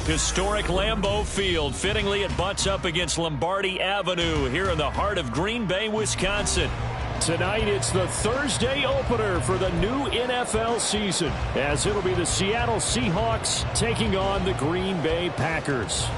Historic Lambeau Field. Fittingly, it butts up against Lombardi Avenue here in the heart of Green Bay, Wisconsin. Tonight, it's the Thursday opener for the new NFL season, as it'll be the Seattle Seahawks taking on the Green Bay Packers.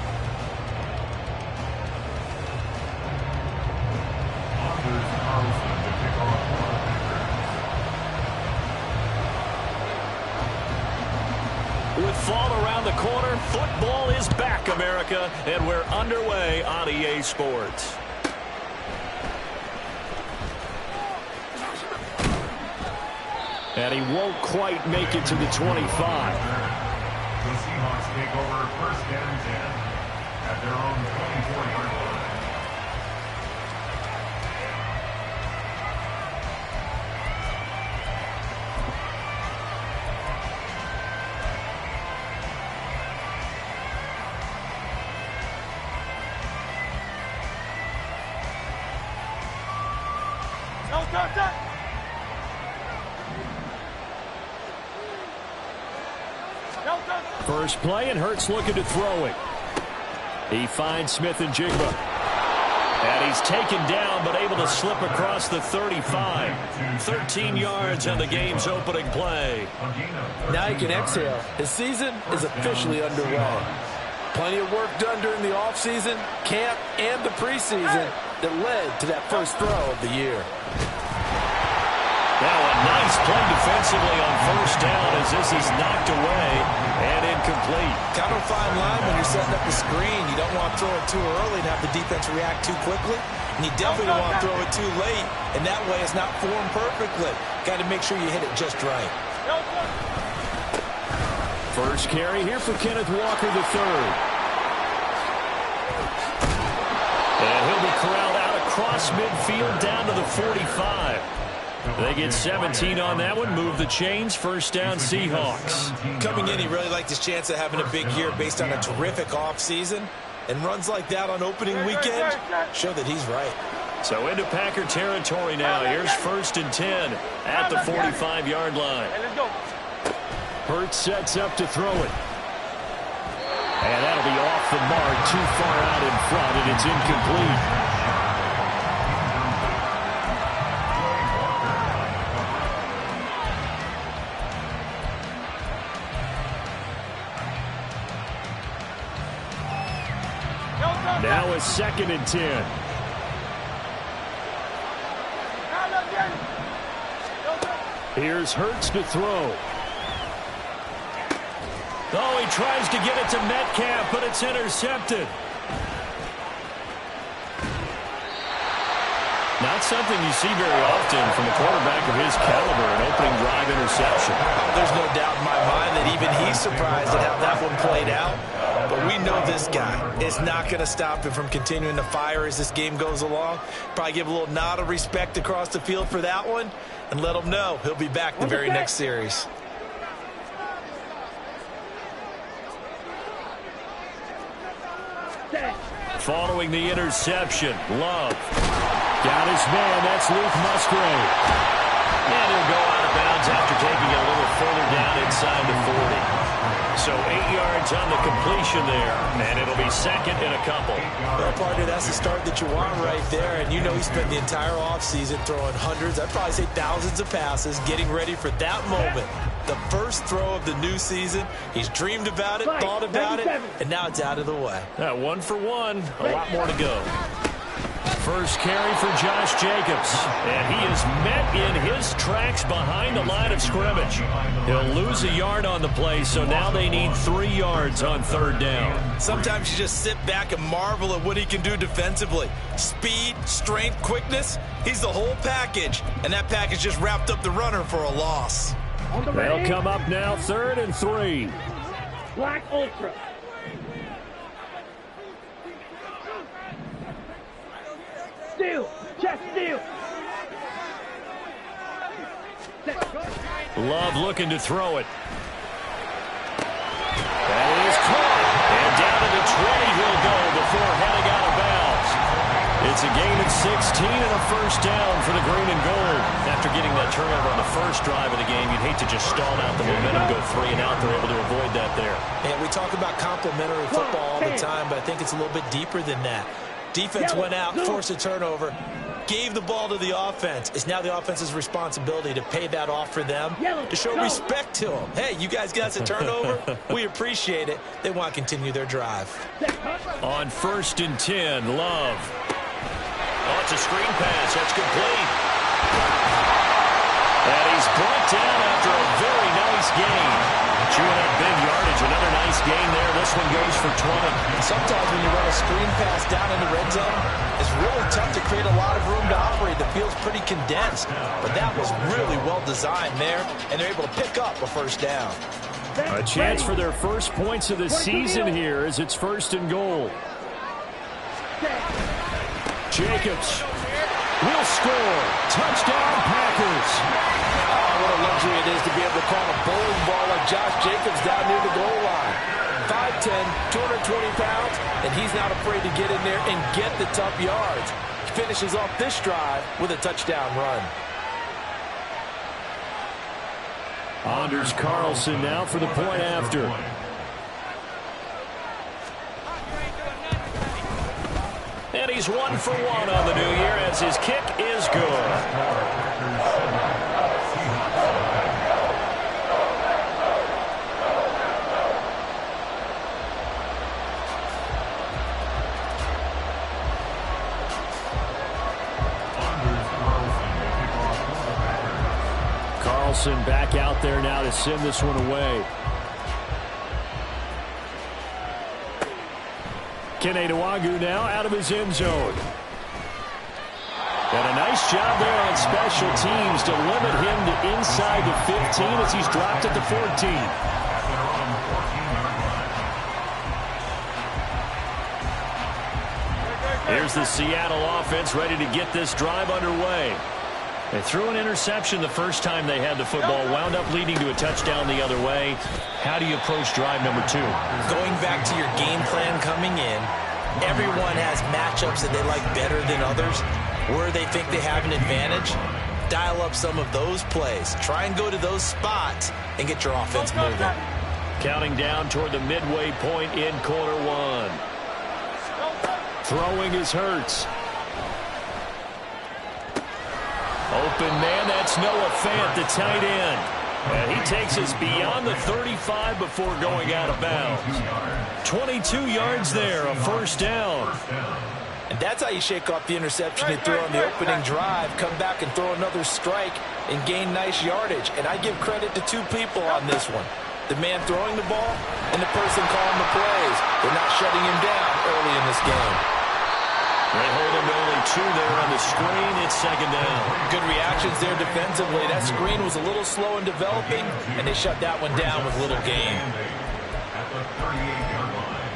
With fall around the corner, football is back, America, and we're underway on EA Sports. And he won't quite make it to the 25. The Seahawks take over first and 10 at their own 24-yard line. First play, and Hurts looking to throw it. He finds Smith-Njigba. And he's taken down, but able to slip across the 35. 13 yards on the game's opening play. Now he can exhale. His season is officially underway. Plenty of work done during the offseason, camp, and the preseason that led to that first throw of the year. Now a nice play defensively on first down as this is knocked away and incomplete. Kind of a fine line when you're setting up the screen. You don't want to throw it too early and have the defense react too quickly. And you definitely don't want to throw it too late, and that way it's not formed perfectly. Got to make sure you hit it just right. First carry here for Kenneth Walker III. And he'll be corralled out across midfield down to the 45. They get 17 on that one. Move the chains. First down, Seahawks. Coming in, he really liked his chance of having a big year based on a terrific offseason. And runs like that on opening weekend show that he's right. So into Packer territory now. Here's first and 10 at the 45-yard line. Hurts sets up to throw it. And that'll be off the mark, too far out in front, and it's incomplete. Now a second and 10. Here's Hurts to throw. Oh, he tries to get it to Metcalf, but it's intercepted. Not something you see very often from a quarterback of his caliber, an opening drive interception. There's no doubt in my mind that even he's surprised at how that one played out. But we know this guy is not going to stop him from continuing to fire as this game goes along. Probably give a little nod of respect across the field for that one and let him know he'll be back the very next series. Following the interception, Love. Got his man, that's Luke Musgrave. And he'll go out of bounds after taking it a little further down inside the 40. So 8 yards on the completion there, and it'll be second and a couple. Well, partner, that's the start that you want right there. And you know he spent the entire offseason throwing hundreds, I'd probably say thousands of passes, getting ready for that moment. The first throw of the new season. He's dreamed about it, thought about it, and now it's out of the way. 1 for 1, a lot more to go. First carry for Josh Jacobs, and he is met in his tracks behind the line of scrimmage. He'll lose a yard on the play, so now they need 3 yards on third down. Sometimes you just sit back and marvel at what he can do defensively. Speed, strength, quickness, he's the whole package, and that package just wrapped up the runner for a loss. They'll come up now, 3rd and 3. Black Ultra. Steal! Chest steal! Love looking to throw it. That is caught. And down to the 20 he'll go before heading out of bounds. It's a gain of 16 and a first down for the green and gold. After getting that turnover on the first drive of the game, you'd hate to just stall out the momentum, go 3 and out. They're able to avoid that there. And we talk about complementary football all the time, but I think it's a little bit deeper than that. Defense went out, forced a turnover, gave the ball to the offense. It's now the offense's responsibility to pay that off for them, to show respect to them. Hey, you guys got us a turnover. We appreciate it. They want to continue their drive. On 1st and 10, Love. Oh, it's a screen pass. That's complete. And he's brought down after a very nice gain. Chewing up big yardage. Another nice gain there. This one goes for 20. Sometimes when you run a screen pass down in the red zone, it's really tough to create a lot of room to operate. The field's pretty condensed. But that was really well designed there, and they're able to pick up a first down. A chance for their first points of the season here as it's 1st and goal. Jacobs will score. Touchdown, Packers. What a luxury it is to be able to call a bowling ball like Josh Jacobs down near the goal line. 5'10", 220 pounds, and he's not afraid to get in there and get the tough yards. He finishes off this drive with a touchdown run. Anders Carlson now for the point after. And he's 1 for 1 on the new year as his kick is good. Carlson back out there now to send this one away. Keneduagu now out of his end zone. And a nice job there on special teams to limit him to inside the 15 as he's dropped at the 14. Here's the Seattle offense ready to get this drive underway. They threw an interception the first time they had the football, wound up leading to a touchdown the other way. How do you approach drive number 2? Going back to your game plan coming in, everyone has matchups that they like better than others. Where they think they have an advantage, dial up some of those plays. Try and go to those spots and get your offense moving. Counting down toward the midway point in quarter 1. Throwing is Hurts. Open man, that's Noah Fant, the tight end. And he takes us beyond the 35 before going out of bounds. 22 yards there, a first down. And that's how you shake off the interception you threw on the opening drive, come back and throw another strike and gain nice yardage. And I give credit to 2 people on this one. The man throwing the ball and the person calling the plays. They're not shutting him down early in this game. They hold him to only 2 there on the screen. It's 2nd down. Good reactions there defensively. That screen was a little slow in developing, and they shut that one down with little gain. At the 38-yard line.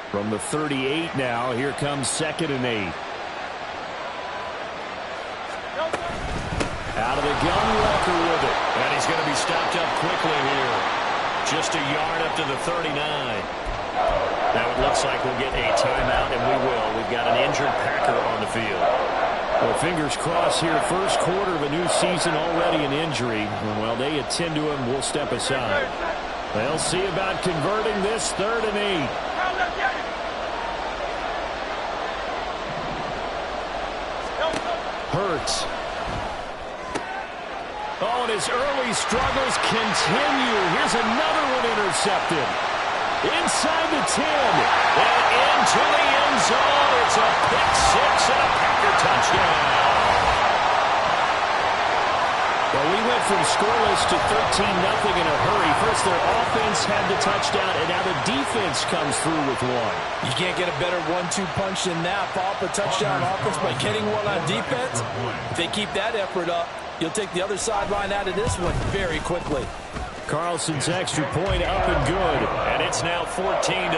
From the 38 now, here comes 2nd and 8. Out of the gun, Walker with it. And he's going to be stopped up quickly here. Just a yard up to the 39. Now it looks like we'll get a timeout, and we will. We've got an injured Packer on the field. Well, fingers crossed here. First quarter of a new season, already an injury. And while they attend to him, we'll step aside. They'll see about converting this 3rd and 8. Hurts. Oh, and his early struggles continue. Here's another one intercepted. Inside the 10. And into the end zone. It's a pick 6 and a Packer touchdown. Well, we went from scoreless to 13-0 in a hurry. First, their offense had the touchdown, and now the defense comes through with one. You can't get a better 1-2 punch than that. Follow up a touchdown offense by getting one on defense. If they keep that effort up, you'll take the other sideline out of this one very quickly. Carlson's extra point up and good, and it's now 14-0.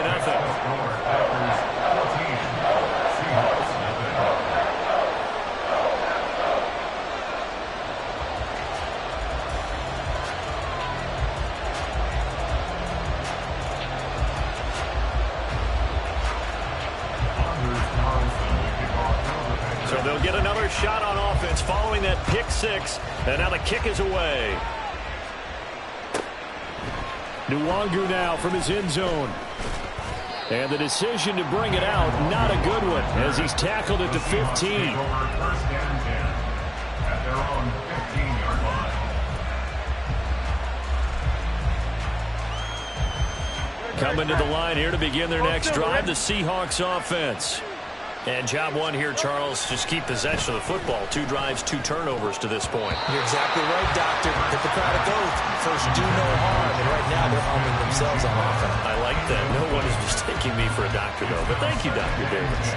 get another shot on offense following that pick six. And now the kick is away. Nwangu now from his end zone. And the decision to bring it out, not a good one, as he's tackled at the 15. First and 10 at their own 15-yard line. Coming to the line here to begin their next drive, the Seahawks offense. And job one here, Charles, just keep possession of the football. 2 drives, 2 turnovers to this point. You're exactly right, Doctor. Hippocratic oath. First, do no harm. And right now, they're harming themselves on offense. I like that. No one is mistaking me for a doctor, though. But thank you, Dr. Davis.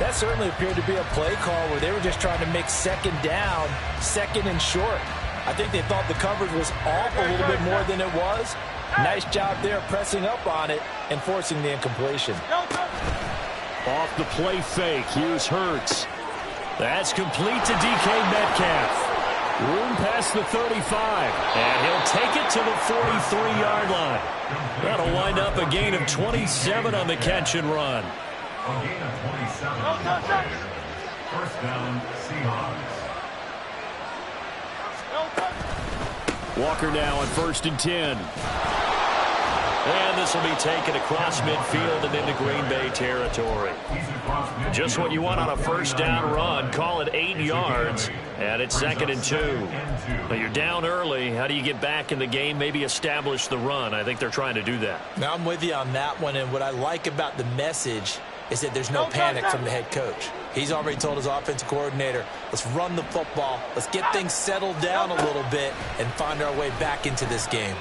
That certainly appeared to be a play call where they were just trying to make second down, second and short. I think they thought the coverage was off a little bit more than it was. Nice job there pressing up on it and forcing the incompletion. Off the play fake, here's Hurts. That's complete to DK Metcalf. Room past the 35, and he'll take it to the 43-yard line. That'll wind up a gain of 27 on the catch and run. A gain of 27. First down, Seahawks. Walker now on 1st and 10. And this will be taken across midfield and into Green Bay territory. Just what you want on a first down run. Call it 8 yards, and it's 2nd and 2. Now you're down early. How do you get back in the game? Maybe establish the run. I think they're trying to do that. Now I'm with you on that one, and what I like about the message is that there's no panic from the head coach. He's already told his offensive coordinator, let's run the football, let's get things settled down a little bit, and find our way back into this game.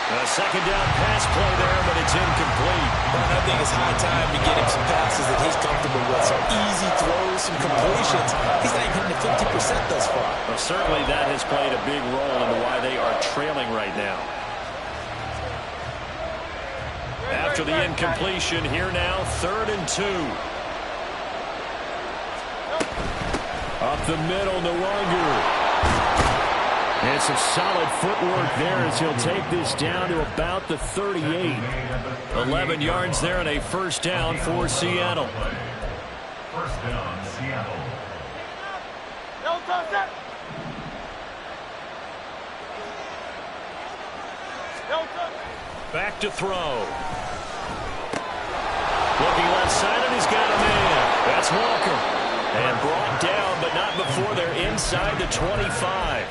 A second down pass play there, but it's incomplete. But I think it's high time to get him some passes that he's comfortable with. Some easy throws, some completions. He's not even hitting the 50% thus far. Well, certainly that has played a big role into why they are trailing right now. After the incompletion, here now, 3rd and 2. Up the middle, Nwangu. And some solid footwork there as he'll take this down to about the 38. 11 yards there and a first down for Seattle. First down, Seattle. Back to throw. Looking left side, and he's got a man. That's Walker. And brought down, but not before they're inside the 25.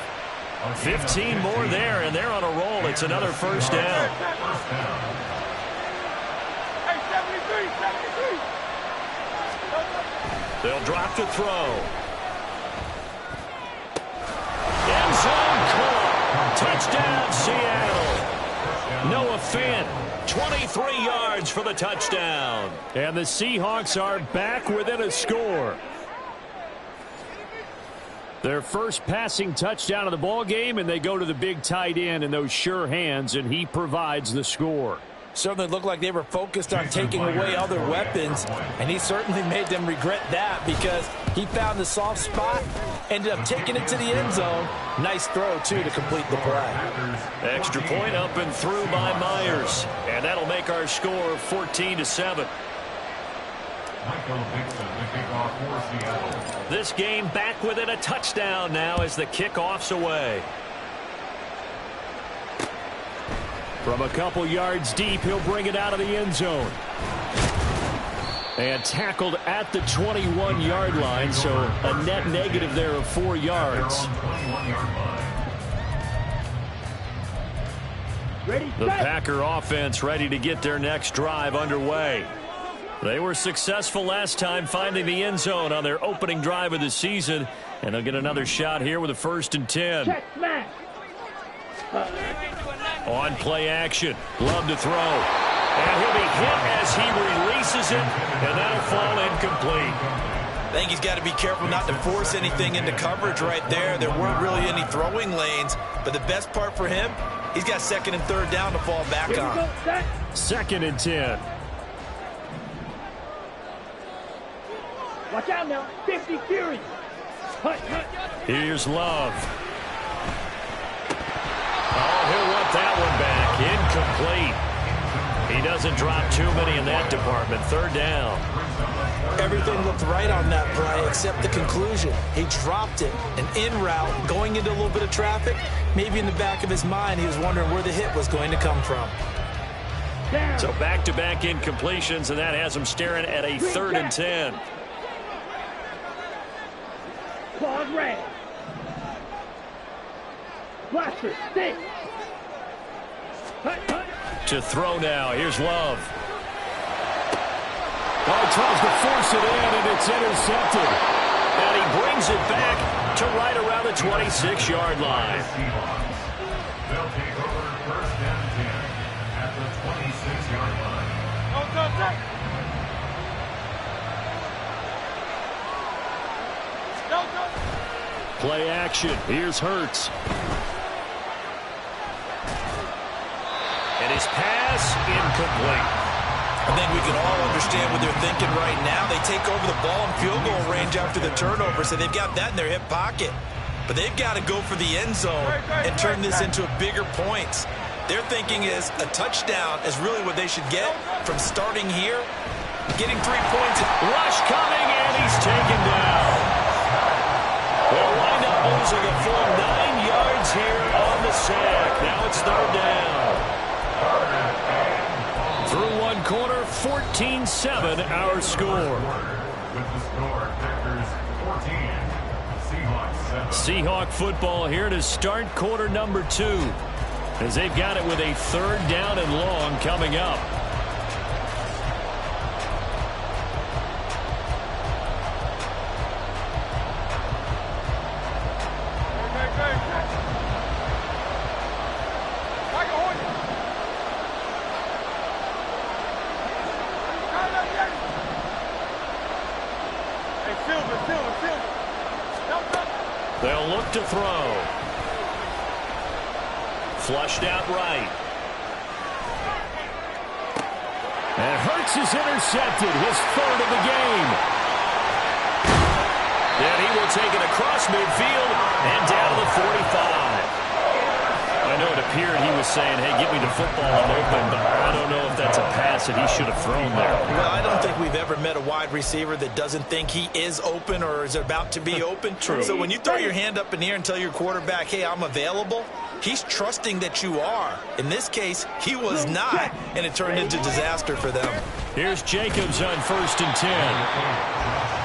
15 more there, and they're on a roll. It's another first down. They'll drop to throw. End zone caught. Touchdown, Seattle. Noah Fant, 23 yards for the touchdown. And the Seahawks are back within a score. Their first passing touchdown of the ball game, and they go to the big tight end in those sure hands, and he provides the score. Certainly looked like they were focused on taking away other weapons, and he certainly made them regret that because he found the soft spot, ended up taking it to the end zone. Nice throw, too, to complete the play. Extra point up and through by Myers, and that'll make our score 14-7. This game back within a touchdown now as the kickoff's away. From a couple yards deep, he'll bring it out of the end zone. And tackled at the 21-yard line, so a net negative there of 4 yards. The Packer offense ready to get their next drive underway. They were successful last time finding the end zone on their opening drive of the season, and they'll get another shot here with a 1st and 10. On play action, Love to throw, and he'll be hit as he releases it, and that'll fall incomplete. I think he's got to be careful not to force anything into coverage right there. There weren't really any throwing lanes, but the best part for him, he's got 2nd and 3rd down to fall back on. 2nd and 10. Watch out now. 50 Fury. Here's Love. Oh, he'll want that one back. Incomplete. He doesn't drop too many in that department. Third down. Everything looked right on that play except the conclusion. He dropped it, an in route, going into a little bit of traffic. Maybe in the back of his mind, he was wondering where the hit was going to come from. So back-to-back incompletions, and that has him staring at a 3rd and 10. Pause red. Blaster, stick. To throw now. Here's Love. Oh, tries to force it in, and it's intercepted. And he brings it back to right around the 26-yard line. They'll take over 1st and 10 at the 26-yard line. Play action. Here's Hurts. And his pass incomplete. I think we can all understand what they're thinking right now. They take over the ball in field goal range after the turnover, so they've got that in their hip pocket. But they've got to go for the end zone and turn this into bigger points. Their thinking is a touchdown is really what they should get from starting here, getting 3 points. Rush coming, and he's taken down. They'll wind up losing a full 9 yards here on the sack. Now it's 3rd down. Through one quarter, 14-7 our score. With the score, Packers 14, Seahawks 7. Seahawk football here to start quarter number 2, as they've got it with a 3rd down and long coming up. They'll look to throw. Flushed out right. And Hurts is intercepted, his 3rd of the game. And he will take it across midfield and down to the 45. I know it appeared he was saying, hey, get me the football, I'm open, but I don't know if that's a pass that he should have thrown there. Well, I don't think we've ever met a wide receiver that doesn't think he is open or is about to be open. True. So when you throw your hand up in the air and tell your quarterback, hey, I'm available, he's trusting that you are. In this case, he was not, and it turned into disaster for them. Here's Jacobs on 1st and 10.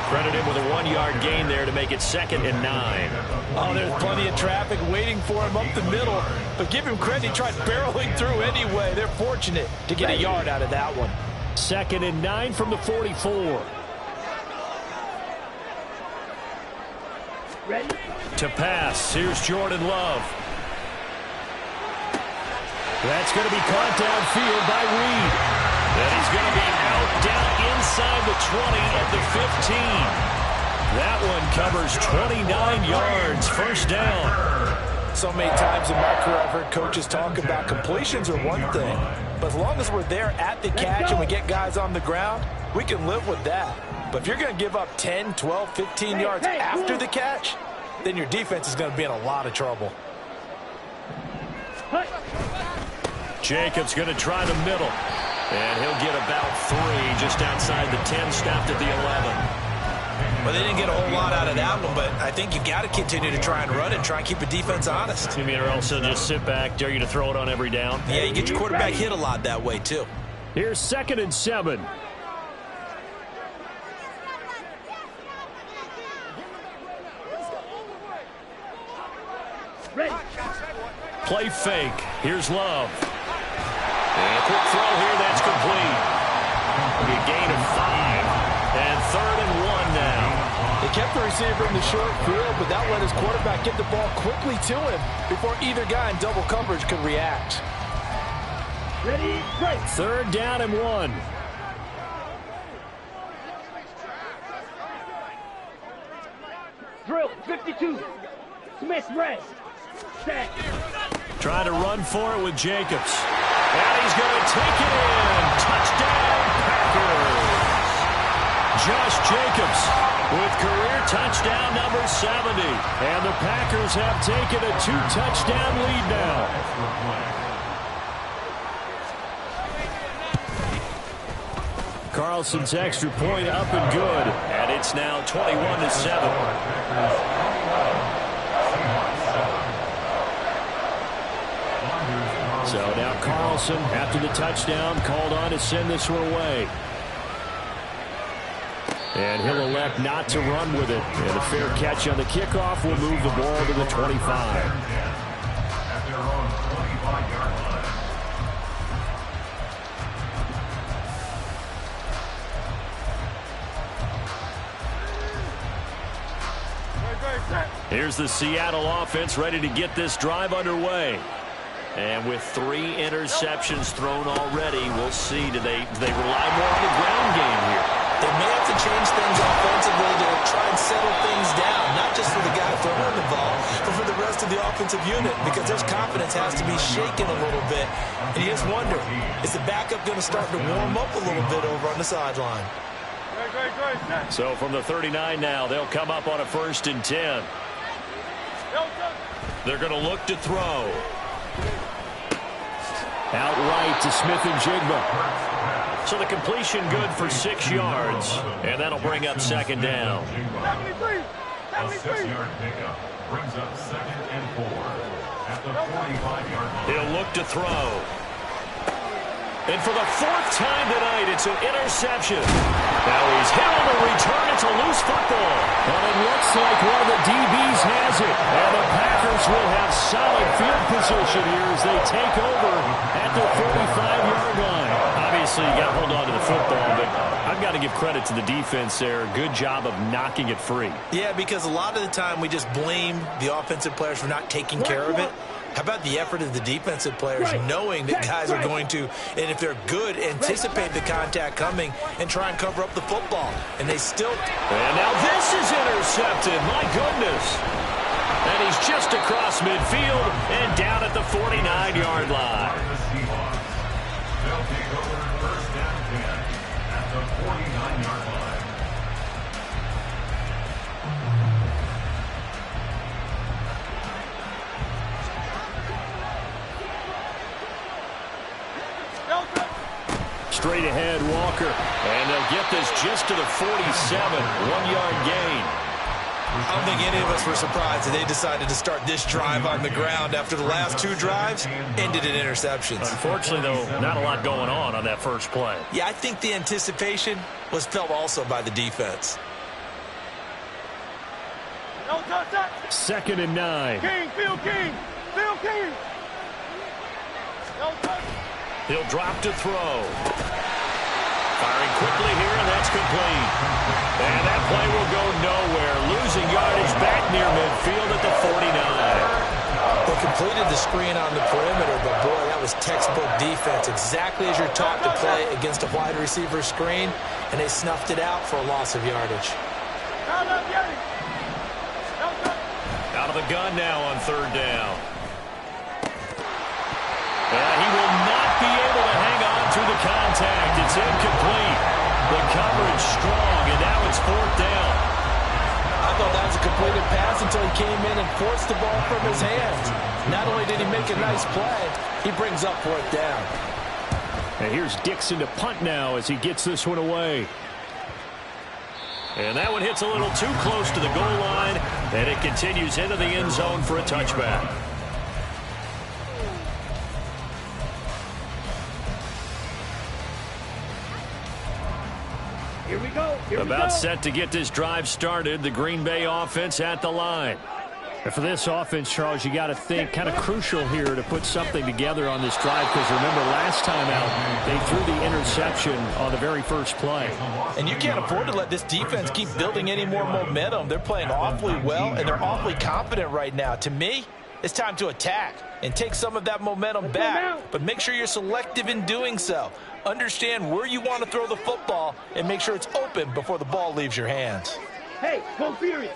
Credit him with a 1-yard gain there to make it 2nd and 9. Oh, there's plenty of traffic waiting for him up the middle. But give him credit, he tried barreling through anyway. They're fortunate to get a yard out of that one. 2nd and 9 from the 44. Ready? To pass. Here's Jordan Love. That's going to be caught downfield by Reed. And he's going to be out down inside the 20 at the 15. That one covers 29 yards. 1st down. So many times in my career I've heard coaches talk about completions are one thing. But as long as we're there at the catch and we get guys on the ground, we can live with that. But if you're going to give up 10, 12, 15 yards after the catch, then your defense is going to be in a lot of trouble. Jacobs going to try the middle. And he'll get about 3 just outside the 10, stopped at the 11. Well, they didn't get a whole lot out of that one, but I think you've got to continue to try and run and try and keep the defense honest. You mean, or else they'll just sit back, dare you to throw it on every down? Yeah, you get your quarterback hit a lot that way, too. Here's 2nd and 7. Ready. Play fake. Here's Love. And a quick throw here, that's complete. A gain of 5. And 3rd and 1 now. They kept the receiver in the short field, but that let his quarterback get the ball quickly to him before either guy in double coverage could react. Ready, break. 3rd down and 1. Drill, 52. Smith, red. Set. Trying to run for it with Jacobs. And he's going to take it in. Touchdown, Packers. Josh Jacobs with career touchdown number 70. And the Packers have taken a 2-touchdown lead now. Carlson's extra point up and good. And it's now 21-7. So now Carlson, after the touchdown, called on to send this one away. And he'll elect not to run with it. And a fair catch on the kickoff will move the ball to the 25. At their own 25-yard line. Here's the Seattle offense ready to get this drive underway. And with 3 interceptions thrown already, we'll see. Do they rely more on the ground game here? They may have to change things offensively to try and settle things down, not just for the guy throwing the ball, but for the rest of the offensive unit, because their confidence has to be shaken a little bit. And you just wonder, is the backup going to start to warm up a little bit over on the sideline? So from the 39 now, they'll come up on a 1st and 10. They're going to look to throw. Out right to SEAvzGB. So the completion good for 6 yards. And that'll bring up 2nd down. A 6-yard pickup brings up 2nd and 4 at the 45-yard line. He'll look to throw. And for the 4th time tonight, it's an interception. Now he's hit on the return. It's a loose football. And it looks like one of the DBs has it. And the Packers will have solid field position here as they take over at the 45-yard line. Obviously, you got to hold on to the football, but I've got to give credit to the defense there. Good job of knocking it free. Yeah, because a lot of the time we just blame the offensive players for not taking care of it. How about the effort of the defensive players knowing that guys are going to, and if they're good, anticipate the contact coming and try and cover up the football. And they still... And now this is intercepted. My goodness. And he's just across midfield and down at the 49-yard line. They'll take over 1st and 10 at the 49-yard line. Straight ahead, Walker. And they'll get this just to the 47. 1-yard gain. I don't think any of us were surprised that they decided to start this drive on the ground after the last 2 drives ended in interceptions. Unfortunately, though, not a lot going on that first play. Yeah, I think the anticipation was felt also by the defense. 2nd and 9. Phil King. He'll drop to throw. Firing quickly here, and that's complete. And that play will go nowhere. Losing yardage back near midfield at the 49. They completed the screen on the perimeter, but boy, that was textbook defense. Exactly as you're taught to play against a wide receiver screen, and they snuffed it out for a loss of yardage. Out of the gun now on 3rd down. And he will not be able to hang on through the contact. It's incomplete. The coverage strong, and now it's 4th down. I thought that was a completed pass until he came in and forced the ball from his hands. Not only did he make a nice play, he brings up 4th down. And here's Dixon to punt now as he gets this one away. And that one hits a little too close to the goal line, and it continues into the end zone for a touchback. Here we go. About set to get this drive started. The Green Bay offense at the line. And for this offense, Charles, you got to think kind of crucial here to put something together on this drive, because remember last time out they threw the interception on the very first play. And you can't afford to let this defense keep building any more momentum. They're playing awfully well, and they're awfully confident right now. To me, it's time to attack and take some of that momentum back, but make sure you're selective in doing so. Understand where you want to throw the football and make sure it's open before the ball leaves your hands. Hey, go furious.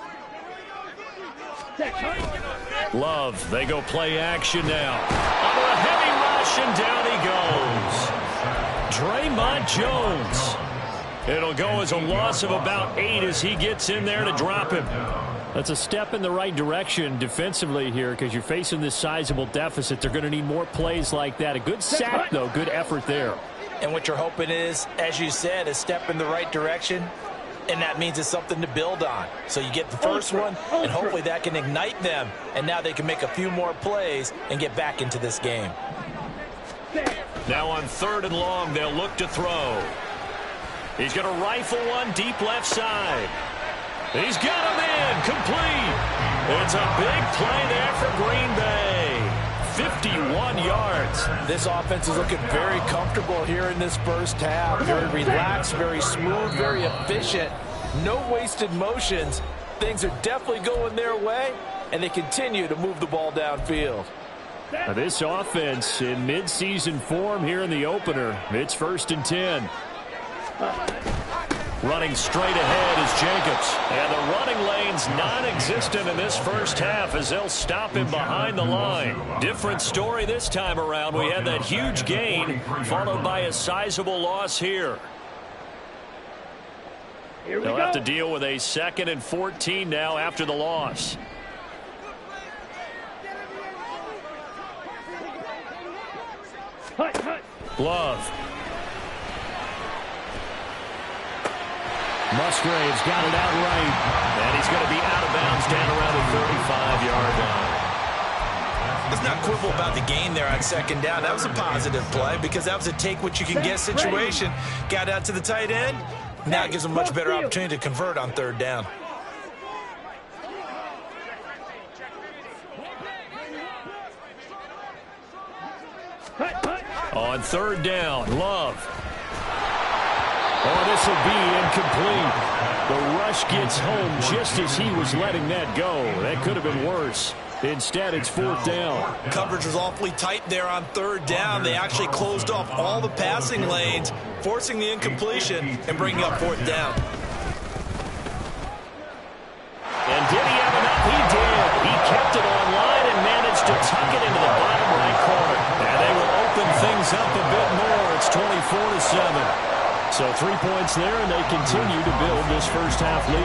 Love, they go play action now. Under a heavy rush, and down he goes. Draymond Jones. It'll go as a loss of about 8 as he gets in there to drop him. That's a step in the right direction defensively here, because you're facing this sizable deficit. They're going to need more plays like that. A good sack, though. Good effort there. And what you're hoping is, as you said, a step in the right direction, and that means it's something to build on. So you get the first one, and hopefully that can ignite them, and now they can make a few more plays and get back into this game. Now on 3rd and long, they'll look to throw. He's going to rifle one deep left side. He's got him in, complete. It's a big play there for Green Bay. 51 yards. This offense is looking very comfortable here in this first half. Very relaxed, very smooth, very efficient. No wasted motions. Things are definitely going their way, and they continue to move the ball downfield. Now this offense in midseason form here in the opener. It's 1st and 10. Running straight ahead is Jacobs. And the running lane's non-existent in this first half as they'll stop him behind the line. Different story this time around. We had that huge gain followed by a sizable loss here. They'll have to deal with a 2nd and 14 now after the loss. Love. Musgrave's got it out right. And he's going to be out of bounds down around the 35-yard line. Let's not quibble about the gain there on 2nd down. That was a positive play because that was a take-what-you-can-get situation. Got out to the tight end. Now it gives them a much better opportunity to convert on 3rd down. On 3rd down, Love. Oh, this will be incomplete. The rush gets home just as he was letting that go. That could have been worse. Instead, it's 4th down. Coverage was awfully tight there on 3rd down. They actually closed off all the passing lanes, forcing the incompletion and bringing up 4th down. And did he have enough? He did. He kept it online and managed to tuck it into the bottom right corner. And they will open things up a bit more. It's 24-7. So 3 points there, and they continue to build this first half lead.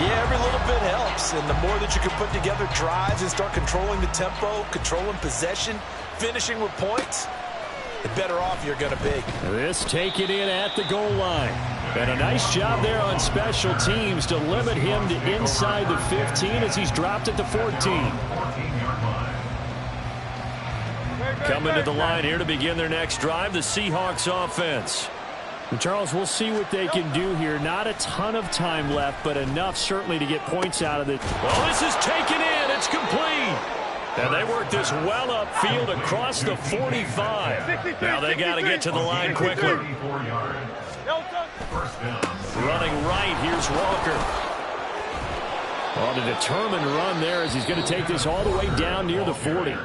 Yeah, every little bit helps. And the more that you can put together drives and start controlling the tempo, controlling possession, finishing with points, the better off you're going to be. This taken in at the goal line. And a nice job there on special teams to limit him to inside the 15 as he's dropped at the 14. Coming to the line here to begin their next drive, the Seahawks offense. And Charles, we'll see what they can do here. Not a ton of time left, but enough certainly to get points out of it. Well, this is taken in. It's complete. And they work this well upfield across the 45. Now they got to get to the line quickly. Running right, here's Walker. On a determined run there as he's going to take this all the way down near the 40.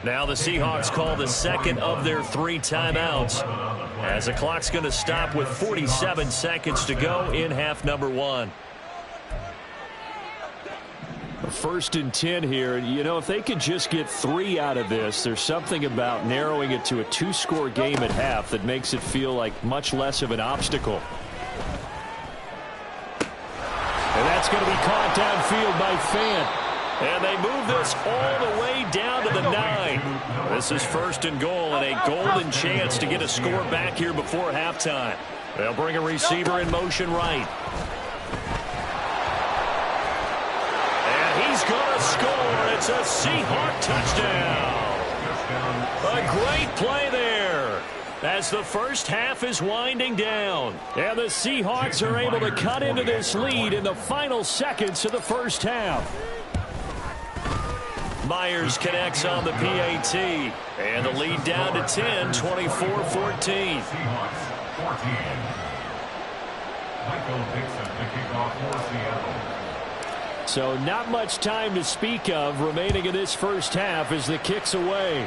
Now the Seahawks call the 2nd of their 3 timeouts as the clock's going to stop with 47 seconds to go in half number 1. 1st and 10 here. You know, if they could just get 3 out of this, there's something about narrowing it to a 2-score game at half that makes it feel like much less of an obstacle. And that's going to be caught downfield by Fant. And they move this all the way down to the 9. This is 1st and goal and a golden chance to get a score back here before halftime. They'll bring a receiver in motion right. And he's going to score. It's a Seahawk touchdown. A great play there as the first half is winding down. And the Seahawks are able to cut into this lead in the final seconds of the first half. Myers connects on the PAT. And the lead down to 10, 24-14. So not much time to speak of remaining in this first half as the kick's away.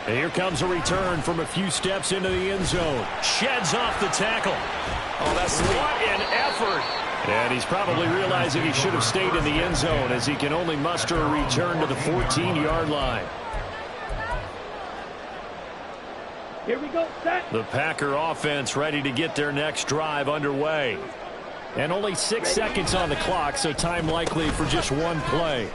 And here comes a return from a few steps into the end zone. Sheds off the tackle. Oh, that's what an effort. And he's probably realizing he should have stayed in the end zone as he can only muster a return to the 14-yard line. Here we go, set. The Packer offense ready to get their next drive underway. And only 6 seconds on the clock, so time likely for just one play.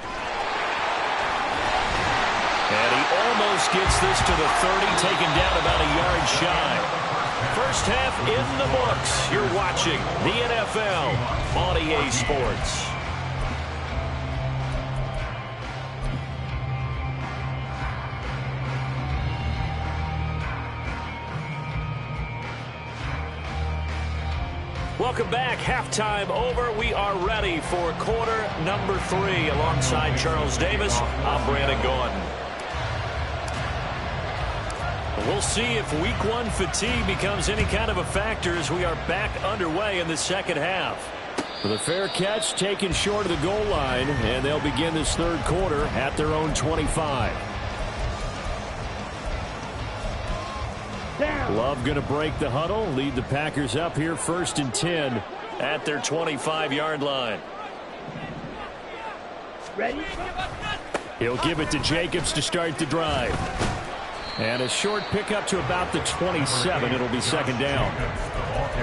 And he almost gets this to the 30, taken down about a yard shy. First half in the books. You're watching the NFL on EA Sports. Welcome back. Halftime over. We are ready for quarter number 3. Alongside Charles Davis, I'm Brandon Gordon. We'll see if week 1 fatigue becomes any kind of a factor as we are back underway in the second half. With a fair catch taken short of the goal line, and they'll begin this third quarter at their own 25. Love going to break the huddle, lead the Packers up here 1st and 10 at their 25-yard line. Ready? He'll give it to Jacobs to start the drive. And a short pickup to about the 27. It'll be second down.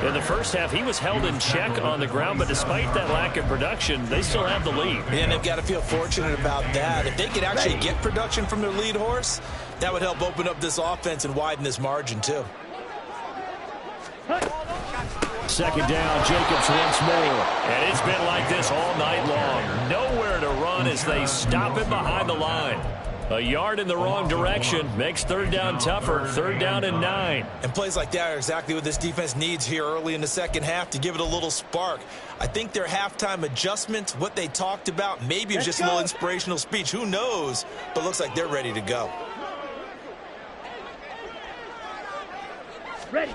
In the first half, he was held in check on the ground, but despite that lack of production, they still have the lead. And they've got to feel fortunate about that. If they could actually get production from their lead horse, that would help open up this offense and widen this margin, too. Second down, Jacobs once more. And it's been like this all night long. Nowhere to run as they stop him behind the line. A yard in the wrong direction makes third down tougher. Third down and 9. And plays like that are exactly what this defense needs here early in the second half to give it a little spark. I think their halftime adjustments, what they talked about, maybe it was just a little inspirational speech. Who knows? But looks like they're ready to go. Ready.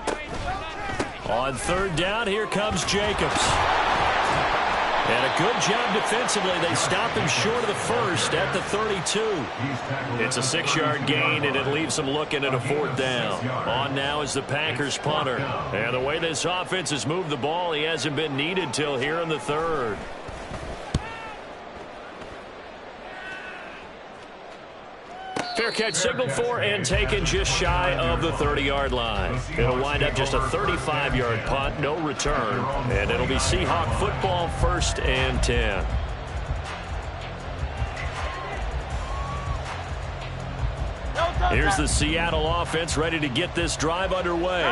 On third down, here comes Jacobs. And a good job defensively. They stop him short of the first at the 32. It's a 6-yard gain, and it leaves them looking at a fourth down. On now is the Packers punter. And the way this offense has moved the ball, he hasn't been needed till here in the third. Fair catch signaled for and taken just shy of the 30-yard line. It'll wind up just a 35-yard punt, no return, and it'll be Seahawk football 1st and 10. Here's the Seattle offense ready to get this drive underway.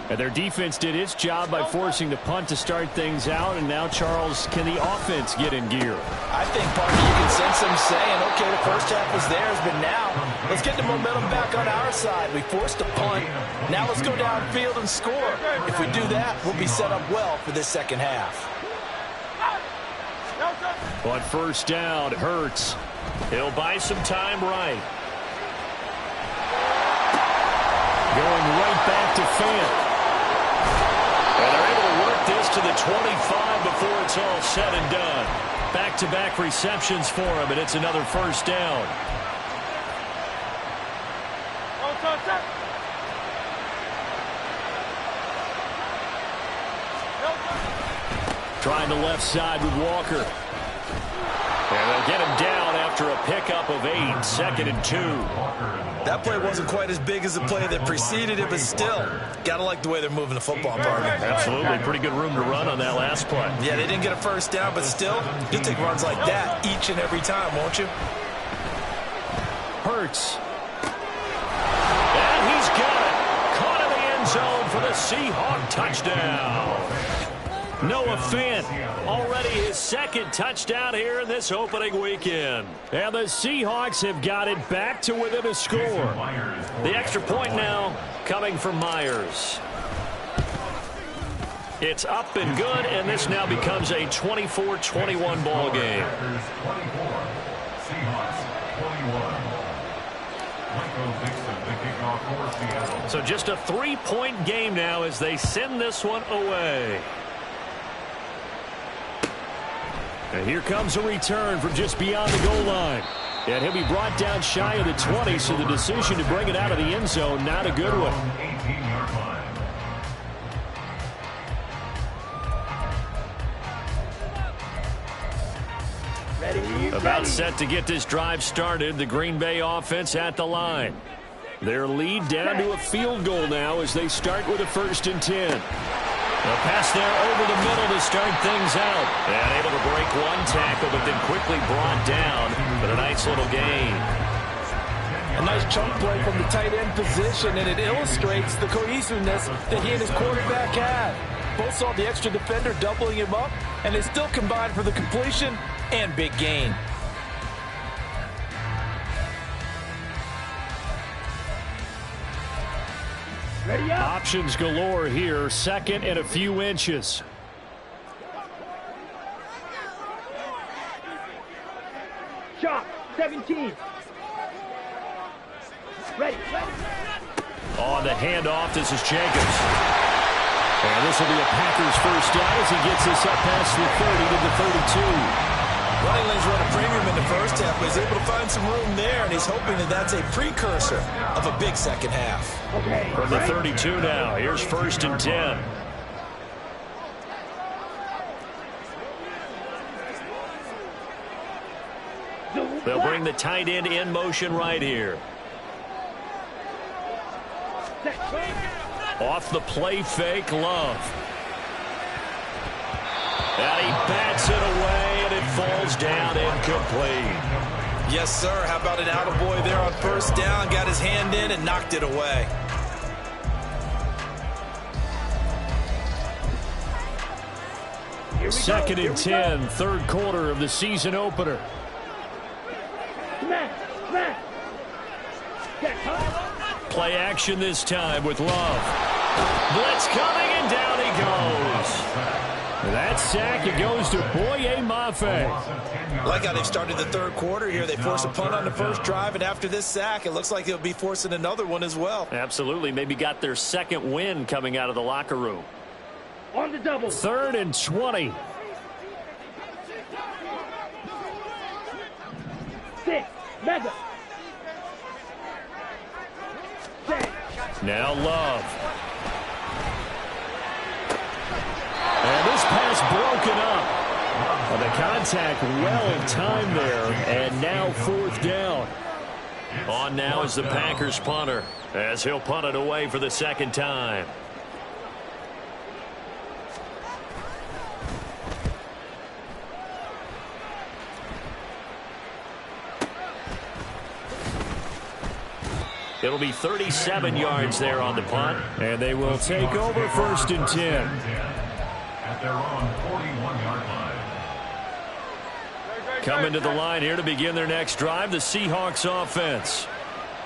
And their defense did its job by forcing the punt to start things out. And now, Charles, can the offense get in gear? I think, Parker, you can sense them saying, okay, the first half was theirs, but now let's get the momentum back on our side. We forced a punt. Now let's go downfield and score. If we do that, we'll be set up well for this second half. On first down, Hurts. He'll buy some time right. Going right back to Fant. And they're able to work this to the 25 before it's all said and done. Back-to-back receptions for him, and it's another first down. Trying the left side with Walker. And they'll get him down after a pickup of 8, 2nd and 2. That play wasn't quite as big as the play that preceded it, but still, got to like the way they're moving the football, partner. Absolutely. Pretty good room to run on that last play. Yeah, they didn't get a first down, but still, you'll take runs like that each and every time, won't you? Hurts. And he's got it. Caught in the end zone for the Seahawk touchdown. Noah Fant, already his 2nd touchdown here in this opening weekend. And the Seahawks have got it back to within a score. The extra point now coming from Myers. It's up and good, and this now becomes a 24-21 ball game. So just a 3-point game now as they send this one away. And here comes a return from just beyond the goal line. And he'll be brought down shy of the 20, so the decision to bring it out of the end zone, not a good one. About set to get this drive started, the Green Bay offense at the line. Their lead down to a field goal now as they start with a 1st and 10. A pass there over the middle to start things out. And able to break one tackle, but then quickly brought down. But a nice little gain. A nice chunk play from the tight end position, and it illustrates the cohesiveness that he and his quarterback had. Both saw the extra defender doubling him up, and they still combined for the completion and big gain. Ready up. Options galore here. Second and a few inches. Shot. 17. Ready. On the handoff, this is Jacobs. And this will be a Packers first down as he gets this up past the 30 to the 32. Running lanes run a premium in the first half, but he's able to find some room there, and he's hoping that that's a precursor of a big second half. Okay. From the 32 now, here's 1st and 10. They'll bring the tight end in motion right here. Off the play fake, Love. And he bats it away, and it falls down incomplete. Yes, sir. How about an attaboy there on first down? Got his hand in and knocked it away. Second and 10, third quarter of the season opener. Play action this time with Love. Blitz coming, and down he goes. That sack, it goes to Boye Mafe. Like how they've started the third quarter here. They force a punt on the first drive, and after this sack, it looks like they'll be forcing another one as well. Absolutely. Maybe got their second win coming out of the locker room. On the double. 3rd and 20. 6. Mega. 6. Now Love. And this pass broken up. Well, the contact well timed there, and now 4th down. On now is the Packers punter, as he'll punt it away for the second time. It'll be 37 yards there on the punt, and they will take over 1st and 10. At their own 41-yard line. Coming to the line here to begin their next drive, the Seahawks offense.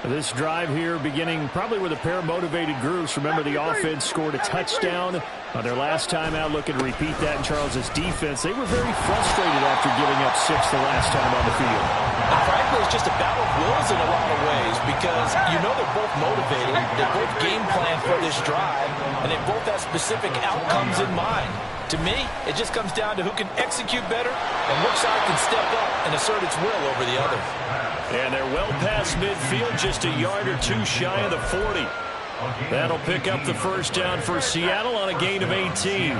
This drive here beginning probably with a pair of motivated groups. Remember, the offense scored a touchdown on their last time out. Looking to repeat that in Charles's defense. They were very frustrated after giving up 6 the last time on the field. And frankly, it's just a battle of wills in a lot of ways because you know they're both motivated. They both game plan for this drive, and they both have specific outcomes in mind. To me, it just comes down to who can execute better and which side can step up and assert its will over the other. And they're well past midfield, just a yard or two shy of the 40. That'll pick up the first down for Seattle on a gain of 18.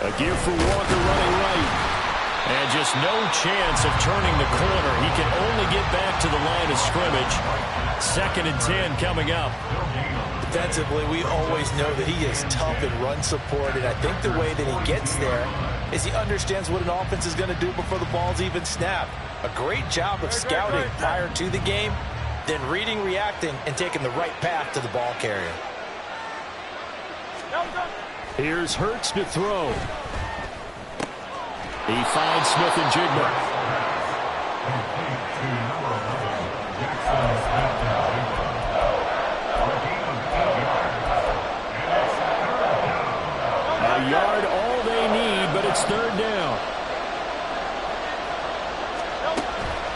A give for Walker running right. And just no chance of turning the corner. He can only get back to the line of scrimmage. 2nd and 10 coming up. Defensively, we always know that he is tough in run support, and I think the way that he gets there is he understands what an offense is going to do before the ball's even snapped. A great job of scouting prior to the game, then reading, reacting, and taking the right path to the ball carrier. Here's Hurts to throw. He finds Smith and Jigma. A yard, all they need, but it's 3rd down.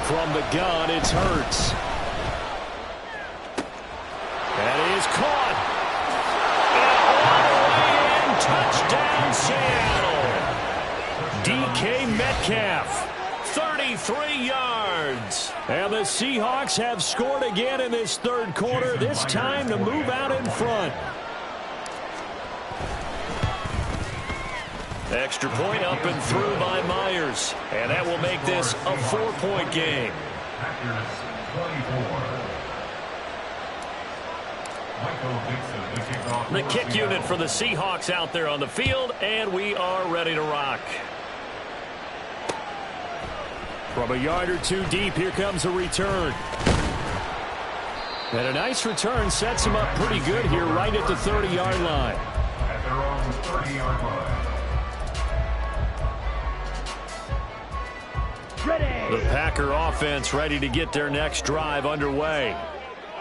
From the gun, it's Hurts. That is caught. And all the way in, touchdown Seattle. DK Metcalf, 33 yards. And the Seahawks have scored again in this third quarter, this time to move out in front. Extra point up and through by Myers. And that will make this a 4-point game. The kick unit for the Seahawks out there on the field, and we are ready to rock. From a yard or two deep, here comes a return. And a nice return sets him up pretty good here right at the 30-yard line. At their own 30-yard line. Ready. The Packer offense ready to get their next drive underway.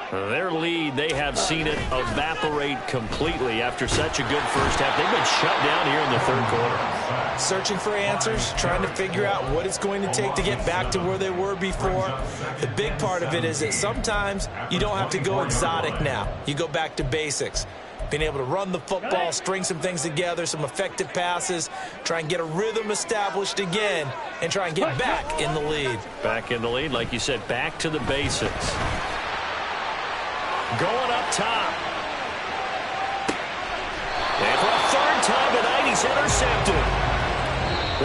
Their lead, they have seen it evaporate completely after such a good first half. They've been shut down here in the third quarter. Searching for answers, trying to figure out what it's going to take to get back to where they were before. The big part of it is that sometimes you don't have to go exotic now. You go back to basics. Being able to run the football, string some things together, some effective passes, try and get a rhythm established again, and try and get back in the lead. Back in the lead, like you said, back to the basics. Going up top. And for a third time tonight, he's intercepted.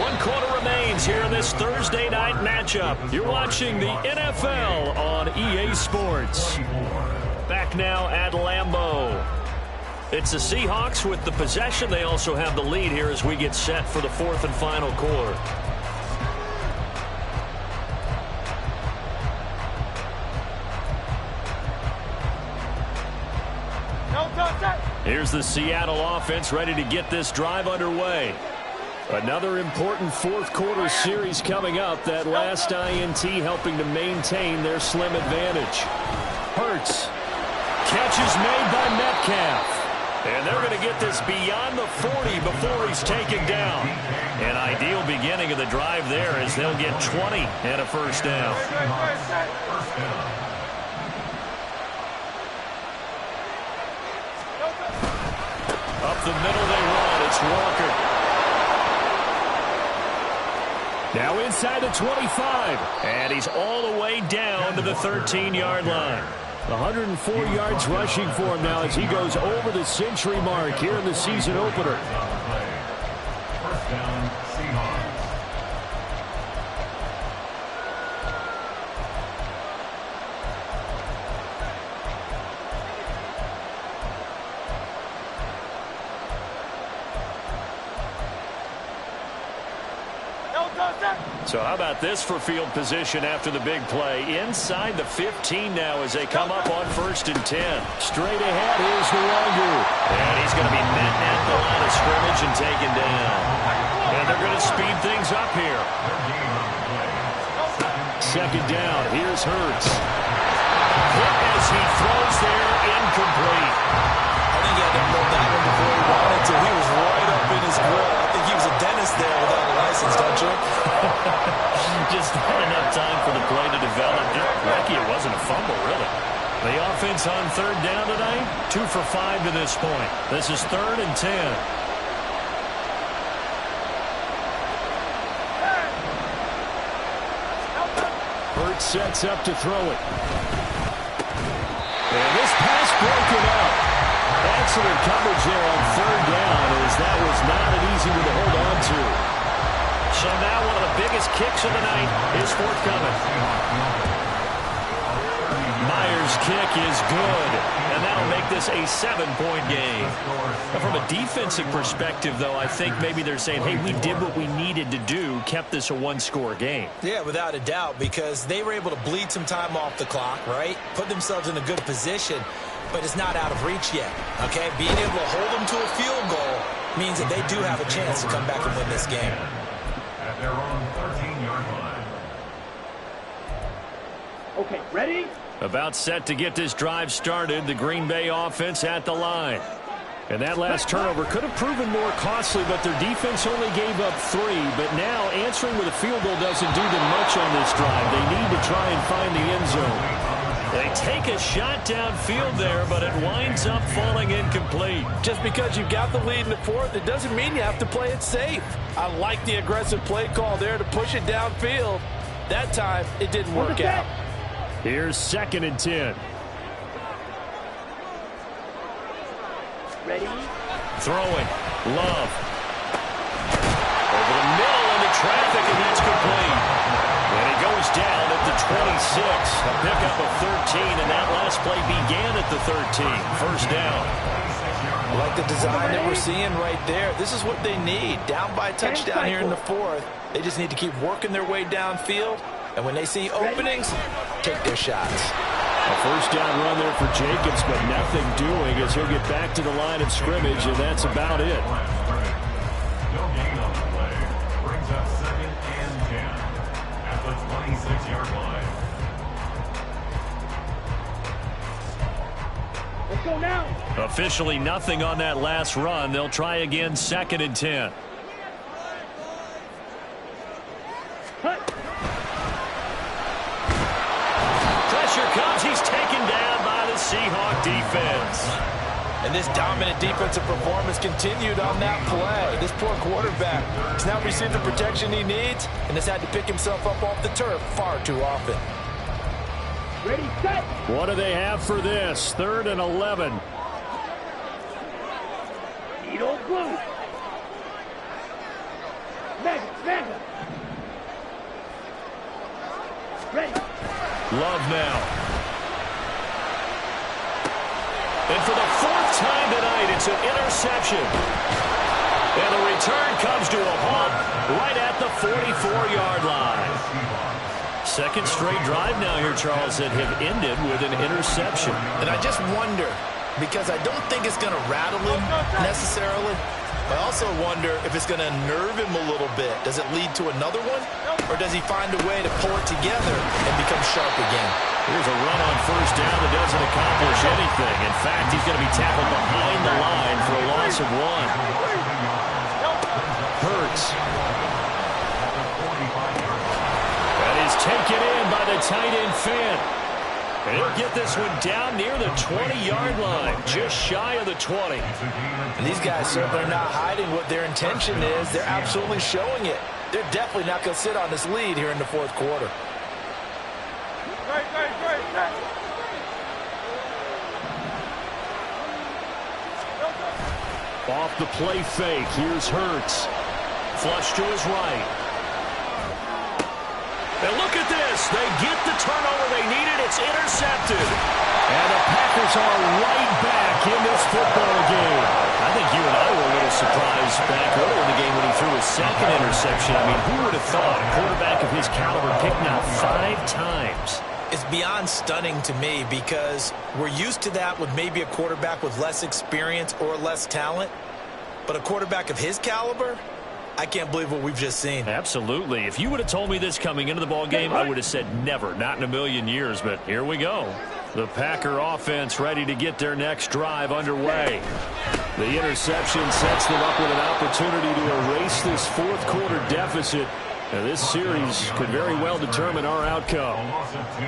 1 quarter remains here in this Thursday night matchup. You're watching the NFL on EA Sports. Back now at Lambeau. It's the Seahawks with the possession. They also have the lead here as we get set for the fourth and final quarter. Here's the Seattle offense ready to get this drive underway. Another important fourth quarter series coming up. That last INT helping to maintain their slim advantage. Hurts. Catch is made by Metcalf. And they're going to get this beyond the 40 before he's taken down. An ideal beginning of the drive there as they'll get 20 and a first down. Up the middle they run. It's Walker. Now inside the 25. And he's all the way down to the 13-yard line. 104 yards rushing for him now as he goes over the century mark here in the season opener. First down, Seahawks. So how about this for field position after the big play? Inside the 15 now as they come up on 1st and 10. Straight ahead, here's Luongo. And he's going to be met at the line of scrimmage and taken down. And they're going to speed things up here. Second down, here's Hurts. Hit as he throws there, incomplete. I think he had to blow that one before he wanted to. He was right up in his grill. I think he was a dentist there without a license, don't you? Just not enough time for the play to develop. Lucky it wasn't a fumble, really. The offense on third down tonight, 2 for 5 to this point. This is 3rd and 10. Hurts sets up to throw it. And this pass broken up. Excellent coverage there on third down as that was not an easy one to hold on to. So now one of the biggest kicks of the night is forthcoming. Myers' kick is good, and that'll make this a 7-point game. Now, from a defensive perspective, though, I think maybe they're saying, hey, we did what we needed to do, kept this a one-score game. Yeah, without a doubt, because they were able to bleed some time off the clock, right? Put themselves in a good position, but it's not out of reach yet, okay? Being able to hold them to a field goal means that they do have a chance to come back and win this game. At their own 13-yard line. Okay, ready? About set to get this drive started, the Green Bay offense at the line. And that last turnover could have proven more costly, but their defense only gave up 3. But now answering with a field goal doesn't do them much on this drive. They need to try and find the end zone. They take a shot downfield there, but it winds up falling incomplete. Just because you've got the lead in the fourth, it doesn't mean you have to play it safe. I like the aggressive play call there to push it downfield. That time, it didn't work out. Here's 2nd and 10. Ready? Throwing. Love. Over the middle into traffic, and that's complete. And he goes down at the 26. A pickup of 13, and that last play began at the 13. First down. I like the design that we're seeing right there. This is what they need. Down by a touchdown here in the fourth. They just need to keep working their way downfield. And when they see openings, take their shots. A first down run there for Jacobs, but nothing doing as he'll get back to the line of scrimmage, and that's about it. No gain on the play. Brings up 2nd and 10 at the 26-yard line. Let's go now. Officially nothing on that last run. They'll try again, 2nd and 10. Pressure comes. He's taken down by the Seahawk defense. And this dominant defensive performance continued on that play. This poor quarterback has now received the protection he needs and has had to pick himself up off the turf far too often. Ready, set. What do they have for this? 3rd and 11. Needle glue. Mega. Ready. Love now. And for the 4th time tonight, it's an interception. And the return comes to a halt right at the 44-yard line. 2nd straight drive now here, Charles, that have ended with an interception. And I just wonder, because I don't think it's going to rattle him necessarily, I also wonder if it's going to nerve him a little bit. Does it lead to another one? Or does he find a way to pull it together and become sharp again? Here's a run on first down that doesn't accomplish anything. In fact, he's going to be tackled behind the line for a loss of 1. Hurts. That is taken in by the tight end Fant. And he'll get this one down near the 20-yard line, just shy of the 20. And these guys certainly are not hiding what their intention is. They're absolutely showing it. They're definitely not going to sit on this lead here in the 4th quarter. Off the play fake, here's Hurts. Flush to his right. And look at this. They get the turnover they needed. It's intercepted. And the Packers are right back in this football game. I think you and I were a little surprised back earlier in the game when he threw his 2nd interception. I mean, who would have thought a quarterback of his caliber picked now 5 times? It's beyond stunning to me because we're used to that with maybe a quarterback with less experience or less talent. But a quarterback of his caliber, I can't believe what we've just seen. Absolutely. If you would have told me this coming into the ball game, I would have said never, not in a million years. But here we go. The Packer offense ready to get their next drive underway. The interception sets them up with an opportunity to erase this 4th quarter deficit. And this series could very well determine our outcome.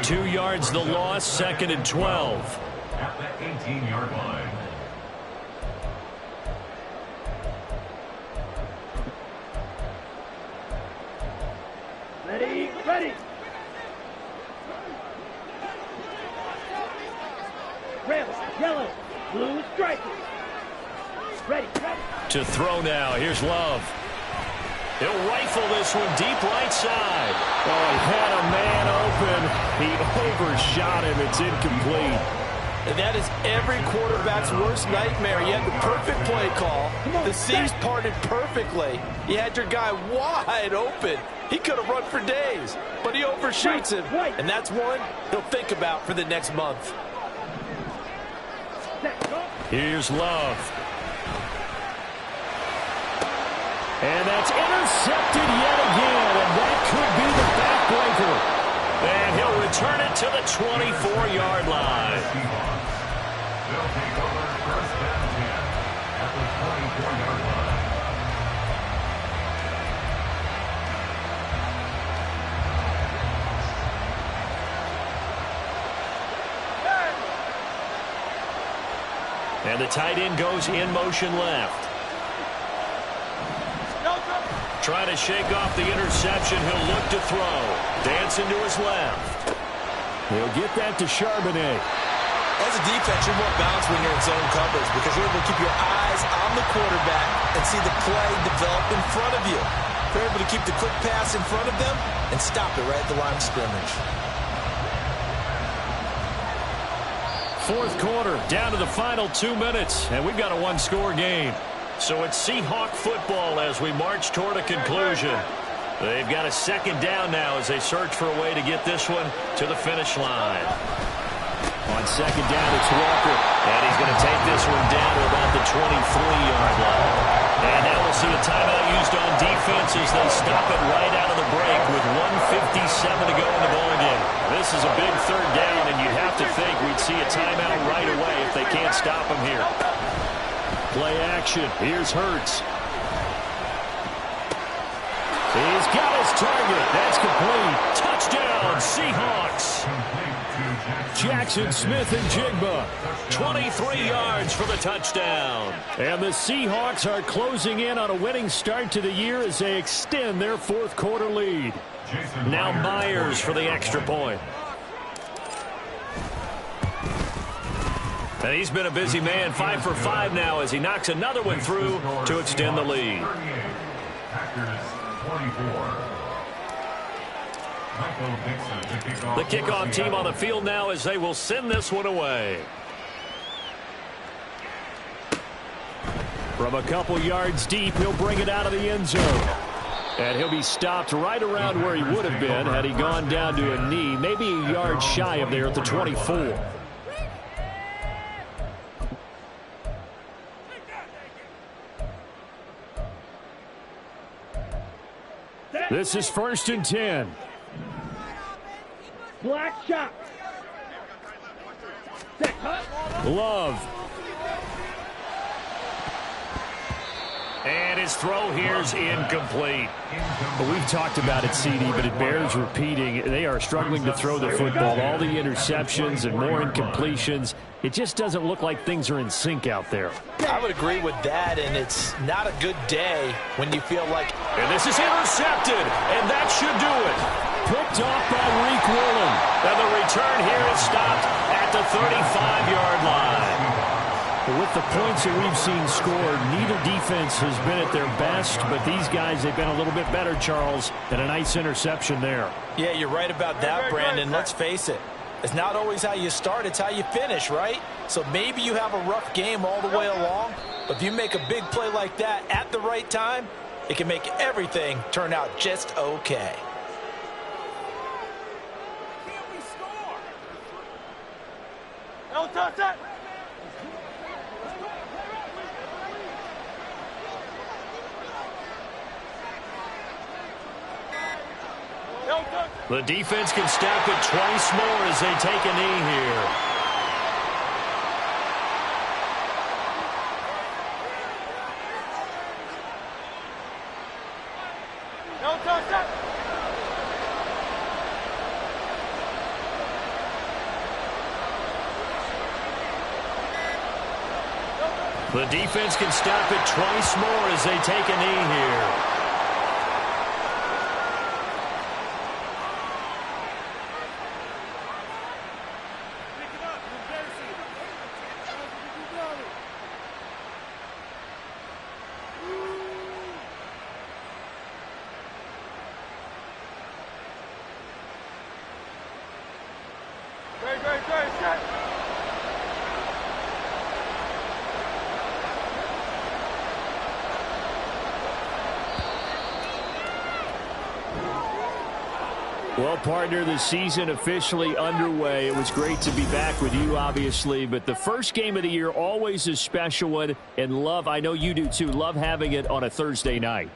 2 yards the loss, 2nd and 12. At the 18-yard line. Ready. Red, yellow, blue stripe. Ready. To throw now. Here's Love. He'll rifle this one deep right side. Oh, he had a man open. He overshot him. It's incomplete. And that is every quarterback's worst nightmare. You had the perfect play call. The seams parted perfectly. You had your guy wide open. He could have run for days, but he overshoots him. And that's one he'll think about for the next month. Here's Love. And that's intercepted yet again, and that could be the backbreaker. And he'll return it to the 24-yard line. They'll take over 1st and 10 at the 24-yard line. And the tight end goes in motion left. Trying to shake off the interception. He'll look to throw. Dancing to his left. He'll get that to Charbonnet. As a defense, you're more balanced when you're in zone coverage because you're able to keep your eyes on the quarterback and see the play develop in front of you. You're able to keep the quick pass in front of them and stop it right at the line of scrimmage. fourth quarter, down to the final 2 minutes, and we've got a one-score game. So it's Seahawk football as we march toward a conclusion. They've got a second down now as they search for a way to get this one to the finish line. On second down, it's Walker, and he's going to take this one down to about the 23-yard line. And now we'll see a timeout used on defense as they stop it right out of the break with 1:57 to go in the ballgame. This is a big third down, and you'd have to think we'd see a timeout right away if they can't stop him here. Play action. Here's Hurts. He's got his target. That's complete. Touchdown, Seahawks. Jackson Smith-Njigba, 23 yards for the touchdown. And the Seahawks are closing in on a winning start to the year as they extend their fourth quarter lead. Now Myers for the extra point. And he's been a busy man, 5 for 5 now as he knocks another one through to extend the lead. The kickoff team on the field now as they will send this one away. From a couple yards deep, he'll bring it out of the end zone. And he'll be stopped right around where he would have been had he gone down to a knee, maybe a yard shy of there at the 24. This is 1st and 10. Black shot. Set cut. Love. And his throw here's incomplete. But we've talked about it, CD, but it bears repeating. They are struggling to throw the football. All the interceptions and more incompletions. It just doesn't look like things are in sync out there. I would agree with that, and it's not a good day when you feel like... And this is intercepted, and that should do it. Picked off by Reek Woolen. And the return here is stopped at the 35-yard line. With the points that we've seen scored, neither defense has been at their best, but these guys, they've been a little bit better, Charles, and a nice interception there. Yeah, you're right about that, Brandon. Let's face it. It's not always how you start, it's how you finish, right? So maybe you have a rough game all the way along, but if you make a big play like that at the right time, it can make everything turn out just okay. Don't touch that. The defense can stop it twice more as they take a knee here. Don't touch that. The defense can stop it twice more as they take a knee here. Well, partner, the season officially underway. It was great to be back with you, obviously, but the first game of the year always a special one, and love, I know you do too, love having it on a Thursday night.